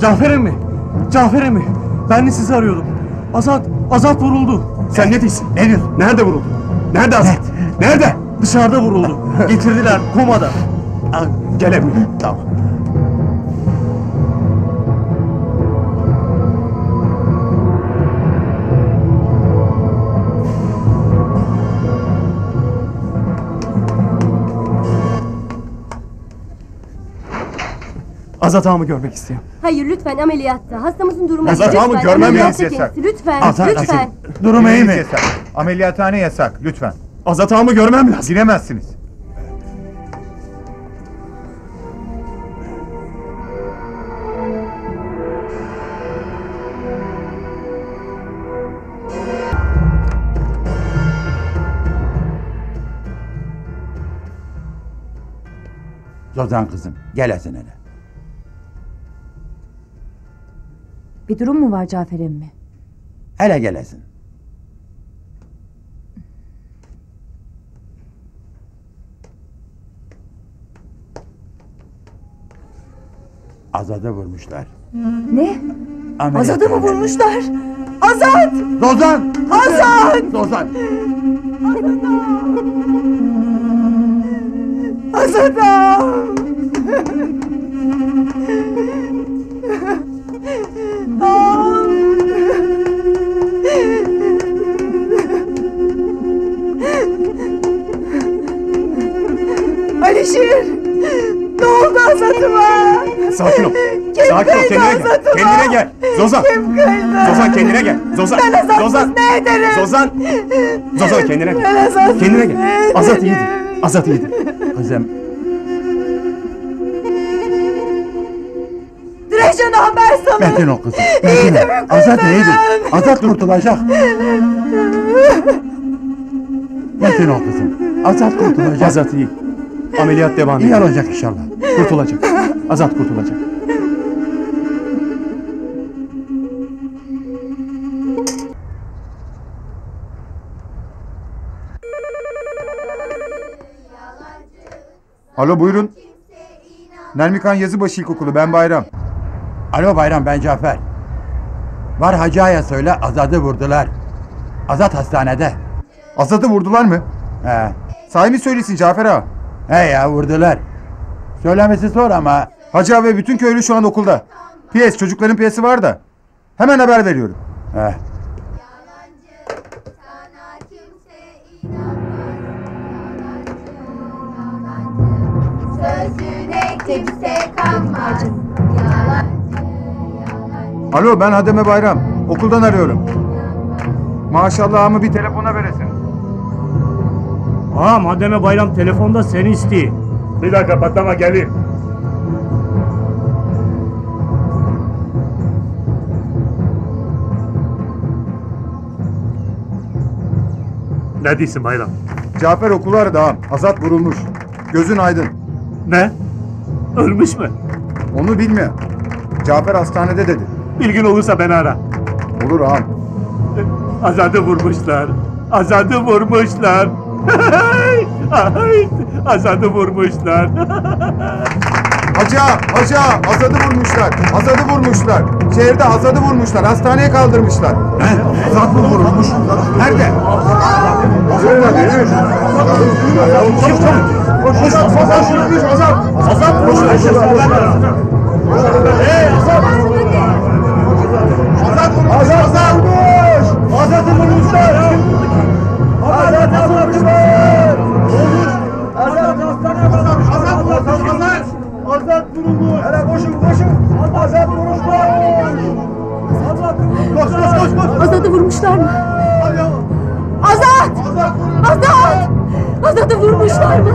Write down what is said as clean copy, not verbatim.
Cafer emmi! Cafer emmi! Ben de sizi arıyordum. Azat vuruldu. Sen ne diyorsun? Ne diyorsun? Nerede vuruldu? Nerede Azat? Nerede? Dışarıda vuruldu. Getirdiler komada. Gel emmi. Tamam. Azat ağamı görmek istiyorum. Hayır lütfen, ameliyatta. Hastamızın durumu Azat iyi. ağamı Lütfen, görmem ameliyatta yasak. kendisi. Lütfen, Azat, lütfen. Durumu iyi mi? Yasak. Ameliyathane yasak. Lütfen. Azat ağamı görmem lazım. Giremezsiniz. Zozan kızım, gelesin hele. Bir durum mu var Cafer emmi? Hele gelesin. Azat'ı vurmuşlar. Ne? Azat'ı mı vurmuşlar? Azat! Zozan! Azat! Zozan! Azat! Alişir! Ne oldu Azat'ıma? Sakin ol. Sakin ol, kendine gel. Kendine gel. Zozan. Zozan kendine gel. Zozan. Ben Azat'sız Zozan. ne ederim? Zozan. Zozan kendine Ben gel. Azat'sız Kendine ne gel. Azat iyidir. Azat iyidir. Kızım, Direşen haber sana! Metin ol kızım. İyi de Metin ol. mi Azat kurtaran? iyidir. Azat kurtulacak. Metin ol kızım. Azat kurtulacak. Azat iyi. Ameliyat devam İyi ediyor. olacak inşallah. Kurtulacak. Azat kurtulacak. Alo buyurun. Nermikan Yazıbaşı İlkokulu, ben Bayram. Alo Bayram, ben Cafer. Var Hacı'ya söyle, Azat'ı vurdular. Azat hastanede. Azat'ı vurdular mı? He. Sahi mi söylesin Cafer ağa? He ya, vurdular. Söylemesi zor ama. Hacı ağa ve bütün köylü şu an okulda. Piyes, çocukların piyesi var da. Hemen haber veriyorum. He. Sözüne kimse kanmaz. Yalancı, yalancı. Alo, ben Hademe Bayram. Okuldan arıyorum. Maşallah ağamı bir telefona veresin. Ağam Hademe Bayram telefonda seni istiyor. Bir dakika patlama, geleyim. Ne diyorsun Bayram? Cafer okulu aradı ağam. Azat vurulmuş. Gözün aydın. Ne? Ölmüş mü? Onu bilmiyor. Cafer hastanede dedi. Bilgin olursa beni ara. Olur ağam. Azat'ı vurmuşlar. Azat'ı vurmuşlar. Ay, Azat'ı vurmuşlar. Hacı ağa, Hacı ağa, Azat'ı vurmuşlar. Azat'ı vurmuşlar. Şehirde Azat'ı vurmuşlar. Hastaneye kaldırmışlar. Azat mı vurulmuş? Nerede? Azat'ı vurmuşlar mı? Azat! Azat! Azat'ı vurmuşlar mı?